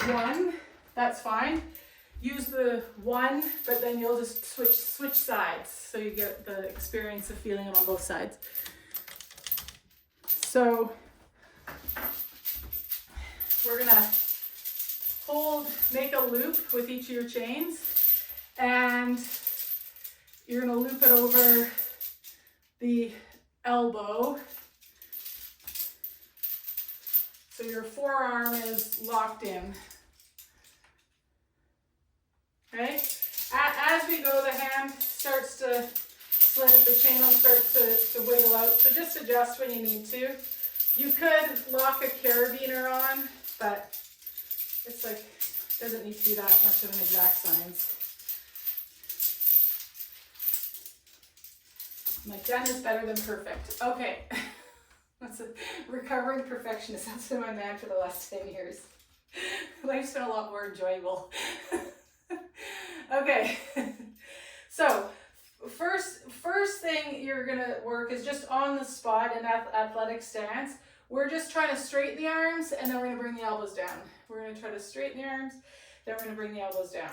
one, that's fine. Use the one, but then you'll just switch sides so you get the experience of feeling it on both sides. So we're gonna make a loop with each of your chains, and you're gonna loop it over the elbow. So your forearm is locked in. Okay? As we go, the hand starts to slip, the chain will start to wiggle out. So just adjust when you need to. You could lock a carabiner on, but it's like, doesn't need to be that much of an exact science. I'm like, done is better than perfect. Okay. That's a recovering perfectionist. That's been my man for the last 10 years. Life's been a lot more enjoyable. Okay. So first thing you're gonna work is just on the spot in athletic stance. We're just trying to straighten the arms, and then we're gonna bring the elbows down. We're gonna try to straighten the arms, then we're gonna bring the elbows down.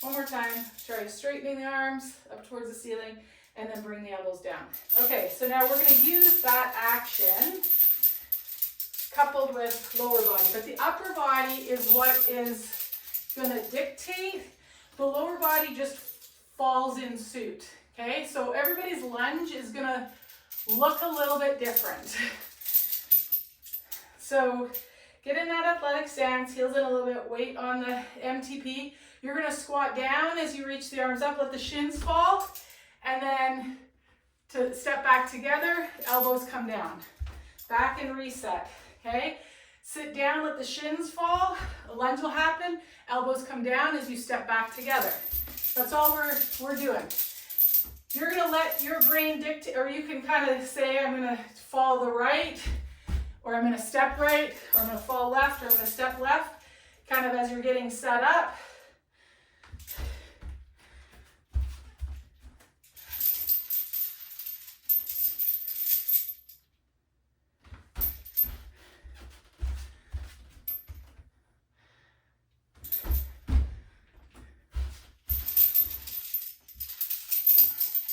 One more time. Try straightening the arms up towards the ceiling, and then bring the elbows down. Okay, so now we're gonna use that action coupled with lower body, but the upper body is what is gonna dictate. The lower body just falls in suit, okay? So everybody's lunge is gonna look a little bit different. So get in that athletic stance, heels in a little bit, weight on the MTP. You're gonna squat down as you reach the arms up, let the shins fall, and then to step back together, elbows come down. Back and reset, okay? Sit down, let the shins fall, a lunge will happen, elbows come down as you step back together. That's all we're doing. You're gonna let your brain dictate, or you can kind of say, I'm gonna fall the right, or I'm gonna step right, or I'm gonna fall left, or I'm gonna step left, kind of as you're getting set up.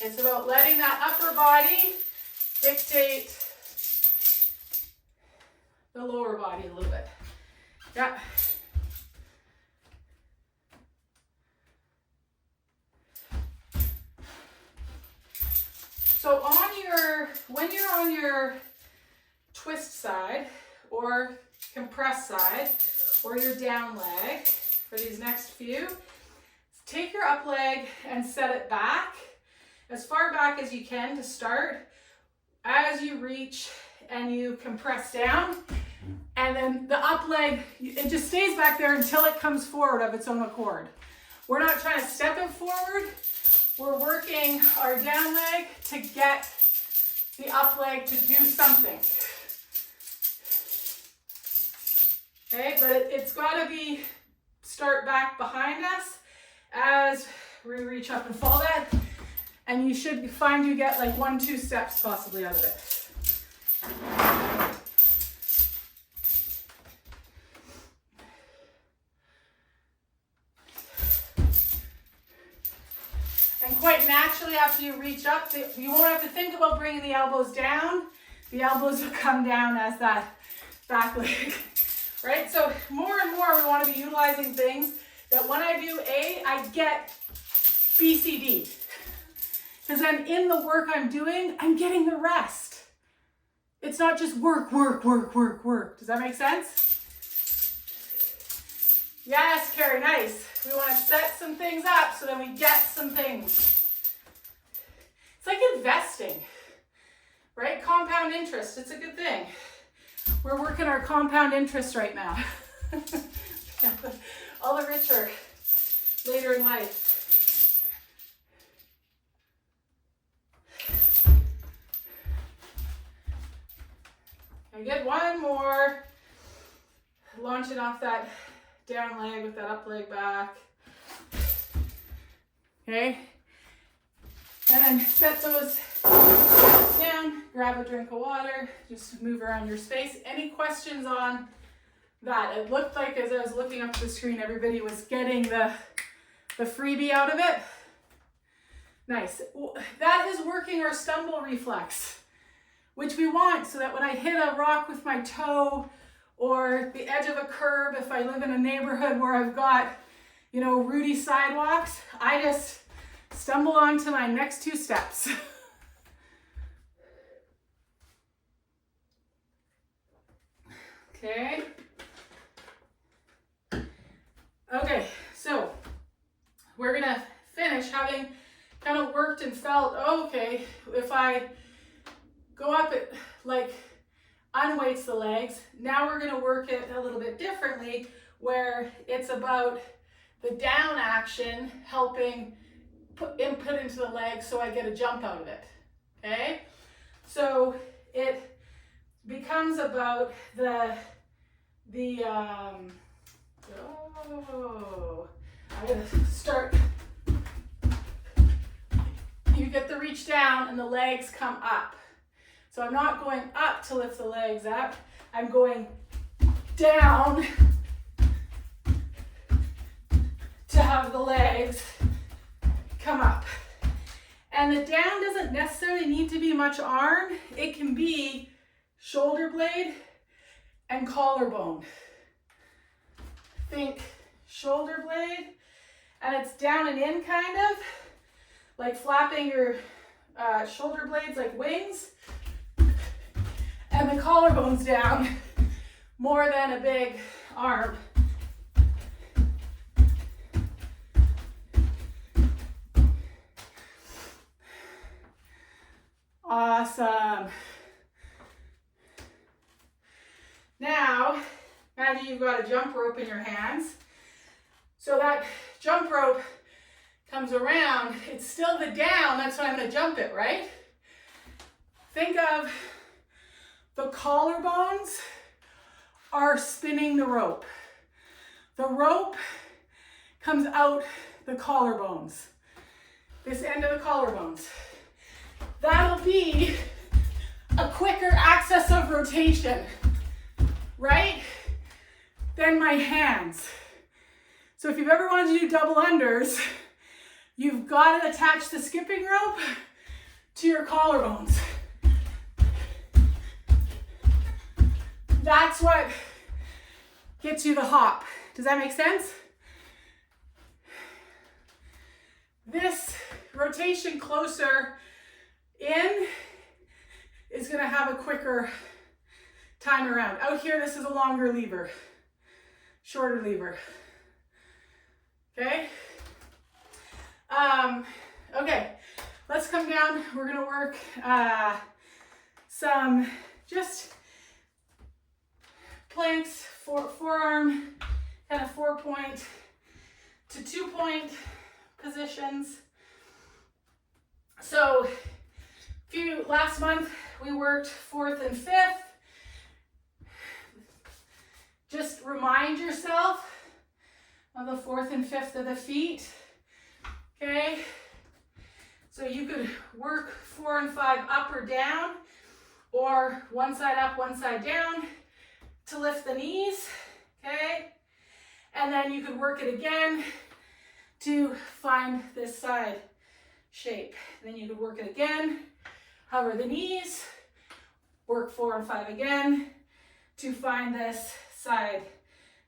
It's about letting that upper body dictate the lower body a little bit. Yeah. So when you're on your twist side or compress side or your down leg for these next few, take your up leg and set it back as far back as you can to start. As you reach and you compress down, and then the up leg, it just stays back there until it comes forward of its own accord. We're not trying to step it forward. We're working our down leg to get the up leg to do something. Okay, but it's got to start back behind us as we reach up and fall that. And you should find you get like 1-2 steps possibly out of it. And quite naturally, after you reach up, you won't have to think about bringing the elbows down. The elbows will come down as that back leg, right? So more and more, we want to be utilizing things that when I do A, I get B, C, D. Because then in the work I'm doing, I'm getting the rest. It's not just work, work, work, work, work. Does that make sense? Yes, Carrie, nice. We want to set some things up so then we get some things. It's like investing, right? Compound interest, it's a good thing. We're working our compound interest right now. All the richer later in life. Okay, good. One more. Launch it off that down leg with that up leg back. Okay. And then set those down. Grab a drink of water. Just move around your space. Any questions on that. It looked like as I was looking up at the screen, everybody was getting the freebie out of it. Nice. That is working our stumble reflex, which we want so that when I hit a rock with my toe or the edge of a curb, if I live in a neighborhood where I've got, you know, rooty sidewalks, I just stumble onto my next 2 steps. Okay. Okay, so we're gonna finish having kind of worked and felt, okay, if I go up it, like unweights the legs, now we're gonna work it a little bit differently where it's about the down action helping put input into the legs so I get a jump out of it, okay? So it becomes about I'm gonna start, you get the reach down and the legs come up. So I'm not going up to lift the legs up, I'm going down to have the legs come up. And the down doesn't necessarily need to be much arm, it can be shoulder blade and collarbone. Think shoulder blade, and it's down and in kind of, like flapping your shoulder blades like wings, and the collarbone's down more than a big arm. Awesome. Now, imagine you've got a jump rope in your hands. So that jump rope comes around, it's still the down, that's why I'm gonna jump it, right? Think of the collarbones are spinning the rope. The rope comes out the collarbones, this end of the collarbones. That'll be a quicker access of rotation, right? Than my hands. So if you've ever wanted to do double unders, you've got to attach the skipping rope to your collarbones. That's what gets you the hop. Does that make sense? This rotation closer in is going to have a quicker time around. Out here, this is a longer lever, shorter lever. Okay? Okay, let's come down. We're going to work some just planks, forearm, kind of 4-point to 2-point positions. So last month we worked 4th and 5th. Just remind yourself of the 4th and 5th of the feet. Okay, so you could work 4 and 5 up or down, or one side up, one side down to lift the knees. Okay, and then you could work it again to find this side shape. Then you could work it again, hover the knees, work 4 and 5 again to find this side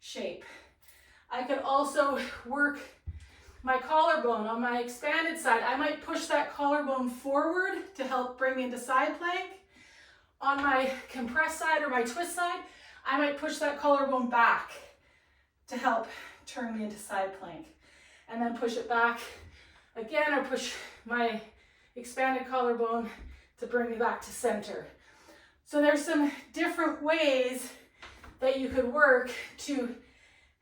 shape. I could also work my collarbone on my expanded side. I might push that collarbone forward to help bring me into side plank. On my compressed side or my twist side, I might push that collarbone back to help turn me into side plank. And then push it back again, or push my expanded collarbone to bring me back to center. So there's some different ways that you could work to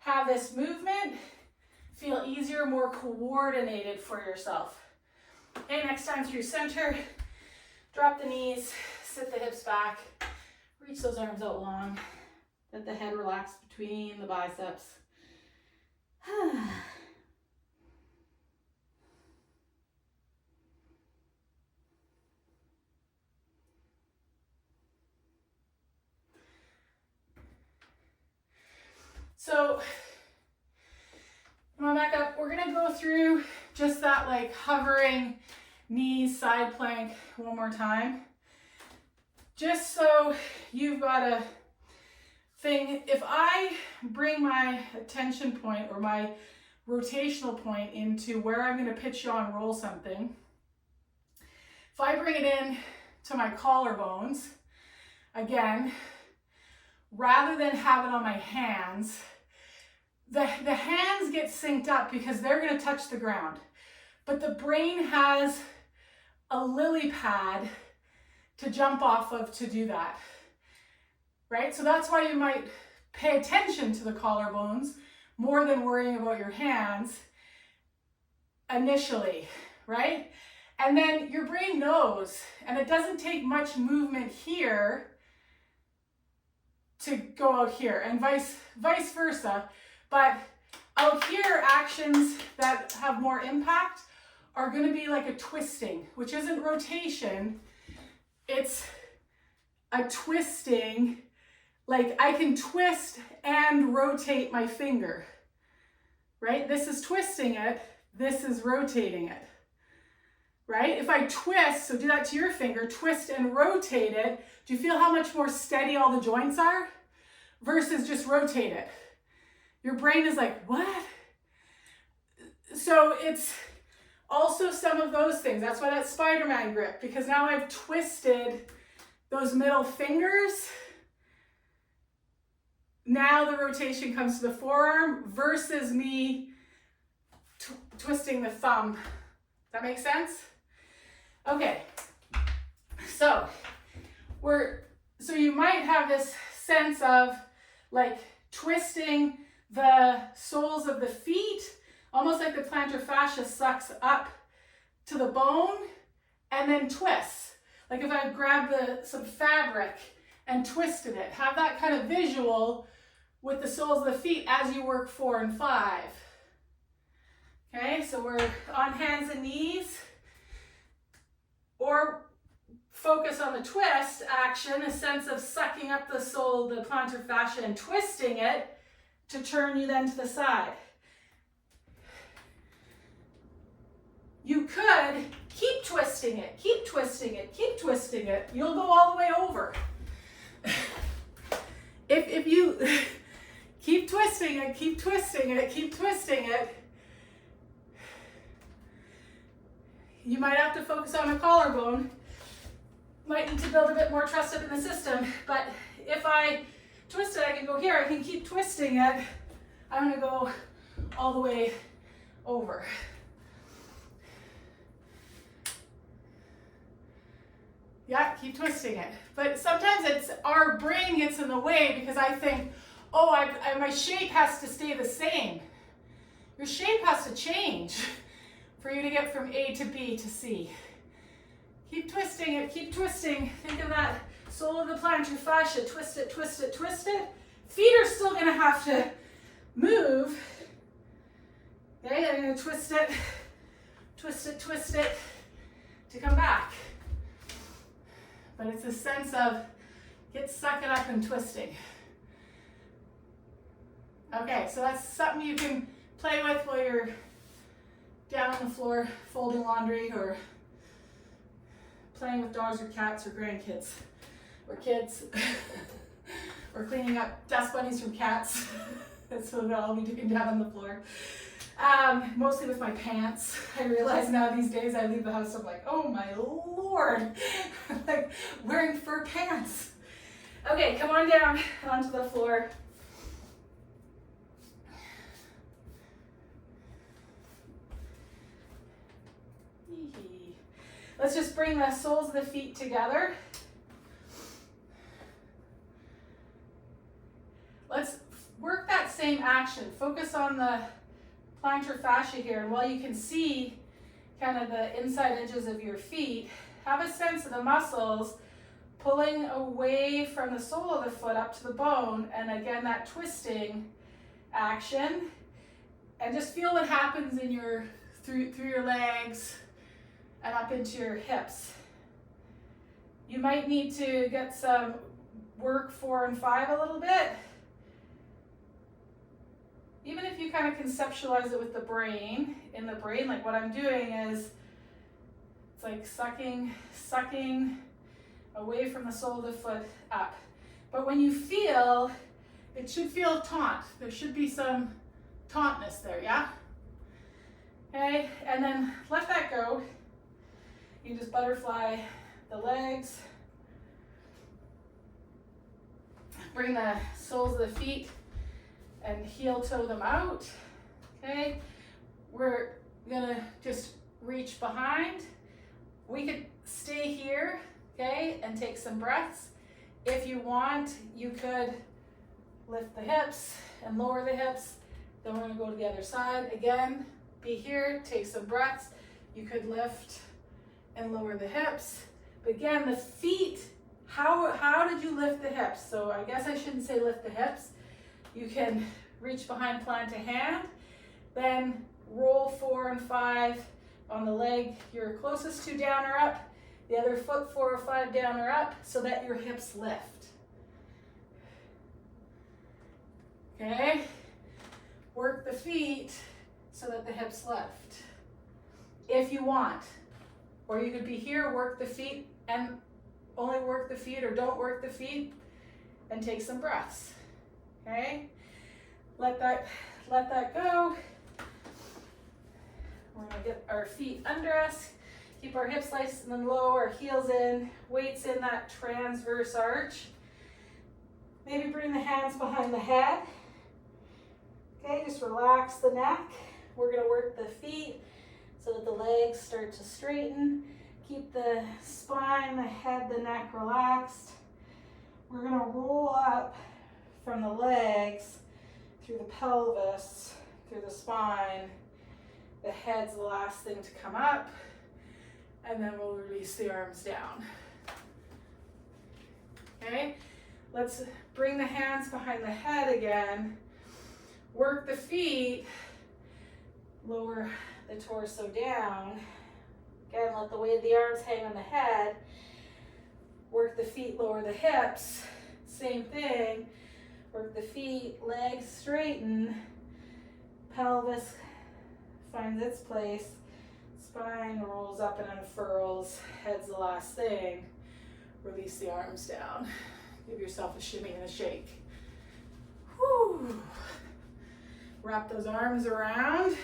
have this movement feel easier, more coordinated for yourself. Okay, next time through center, drop the knees, sit the hips back, reach those arms out long, let the head relax between the biceps. So come on back up. We're gonna go through just that like hovering knees side plank one more time. Just so you've got a thing, if I bring my attention point or my rotational point into where I'm gonna pitch yaw and roll something, if I bring it in to my collarbones, again, rather than have it on my hands, the hands get synced up because they're gonna touch the ground. But the brain has a lily pad to jump off of to do that, right? So that's why you might pay attention to the collarbones more than worrying about your hands initially, right? And then your brain knows, and it doesn't take much movement here to go out here, and vice versa. But out here, actions that have more impact are going to be like a twisting, which isn't rotation. It's a twisting. Like I can twist and rotate my finger, right? This is twisting it. This is rotating it, right? If I twist, so do that to your finger, twist and rotate it. Do you feel how much more steady all the joints are versus just rotate it? Your brain is like, what? So it's also some of those things. That's why that Spider-Man grip, because now I've twisted those middle fingers. Now the rotation comes to the forearm versus me twisting the thumb. That makes sense? Okay. So you might have this sense of like twisting the soles of the feet, almost like the plantar fascia sucks up to the bone and then twists. Like if I grabbed some fabric and twisted it, have that kind of visual with the soles of the feet as you work 4 and 5. Okay, so we're on hands and knees, or focus on the twist action, a sense of sucking up the sole, the plantar fascia, and twisting it to turn you then to the side. You could keep twisting it, keep twisting it, keep twisting it. You'll go all the way over. If you keep twisting it, keep twisting it, keep twisting it, you might have to focus on a collarbone. Might need to build a bit more trust up in the system. But if I twist it, I can go here. I can keep twisting it. I'm going to go all the way over. Yeah, keep twisting it. But sometimes it's our brain gets in the way because I think, oh, my shape has to stay the same. Your shape has to change for you to get from A to B to C. Keep twisting it, keep twisting. Think of that sole of the plantar fascia. Twist it, twist it, twist it. Feet are still going to have to move. Okay, I'm going to twist it, twist it, twist it to come back. But it's a sense of get sucking up and twisting. Okay, so that's something you can play with while you're down on the floor folding laundry or playing with dogs or cats or grandkids or kids or cleaning up dust bunnies from cats. That's what I'll be doing down on the floor. Mostly with my pants. I realize now these days I leave the house, I'm like, oh my Lord, like wearing fur pants. Okay, come on down onto the floor. Let's just bring the soles of the feet together. Let's work that same action. Focus on the plantar fascia here. And while you can see kind of the inside edges of your feet, have a sense of the muscles pulling away from the sole of the foot up to the bone. And again, that twisting action. And just feel what happens in your through your legs and up into your hips. You might need to get some work 4 and 5 a little bit. even if you kind of conceptualize it with the brain, in the brain, like what I'm doing is, it's like sucking away from the sole of the foot up. But when you feel, it should feel taut. There should be some tautness there, yeah? Okay, and then let that go. You just butterfly the legs. Bring the soles of the feet and heel toe them out. Okay, we're gonna just reach behind. We could stay here, okay, and take some breaths. If you want, you could lift the hips and lower the hips. Then we're gonna go to the other side. Again, be here, take some breaths. You could lift and lower the hips. But again, the feet, how did you lift the hips? So I guess I shouldn't say lift the hips. You can reach behind, plant a hand, then roll 4 and 5 on the leg you're closest to, down or up. The other foot 4 or 5 down or up, so that your hips lift. Okay? Work the feet so that the hips lift, if you want. Or you could be here, work the feet, and only work the feet, or don't work the feet, and take some breaths. Okay? Let that go. We're gonna get our feet under us, keep our hips nice and low, our heels in, weights in that transverse arch. Maybe bring the hands behind the head. Okay, just relax the neck. We're gonna work the feet so that the legs start to straighten. Keep the spine, the head, the neck relaxed. We're gonna roll up from the legs through the pelvis, through the spine. The head's the last thing to come up, and then we'll release the arms down. Okay, let's bring the hands behind the head again. Work the feet, lower the torso down. Again, let the weight of the arms hang on the head. Work the feet, lower the hips. Same thing. Work the feet, legs straighten. Pelvis finds its place. Spine rolls up and unfurls. Head's the last thing. Release the arms down. Give yourself a shimmy and a shake. Whew. Wrap those arms around.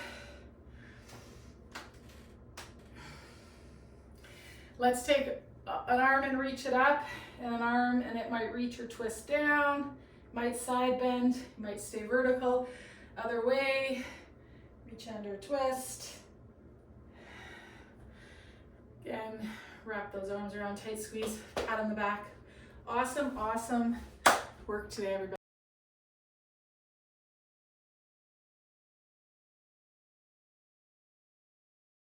Let's take an arm and reach it up, and an arm and it might reach or twist down, might side bend, might stay vertical. Other way, reach under, twist. Again, wrap those arms around, tight squeeze, pat on the back. Awesome, awesome work today, everybody.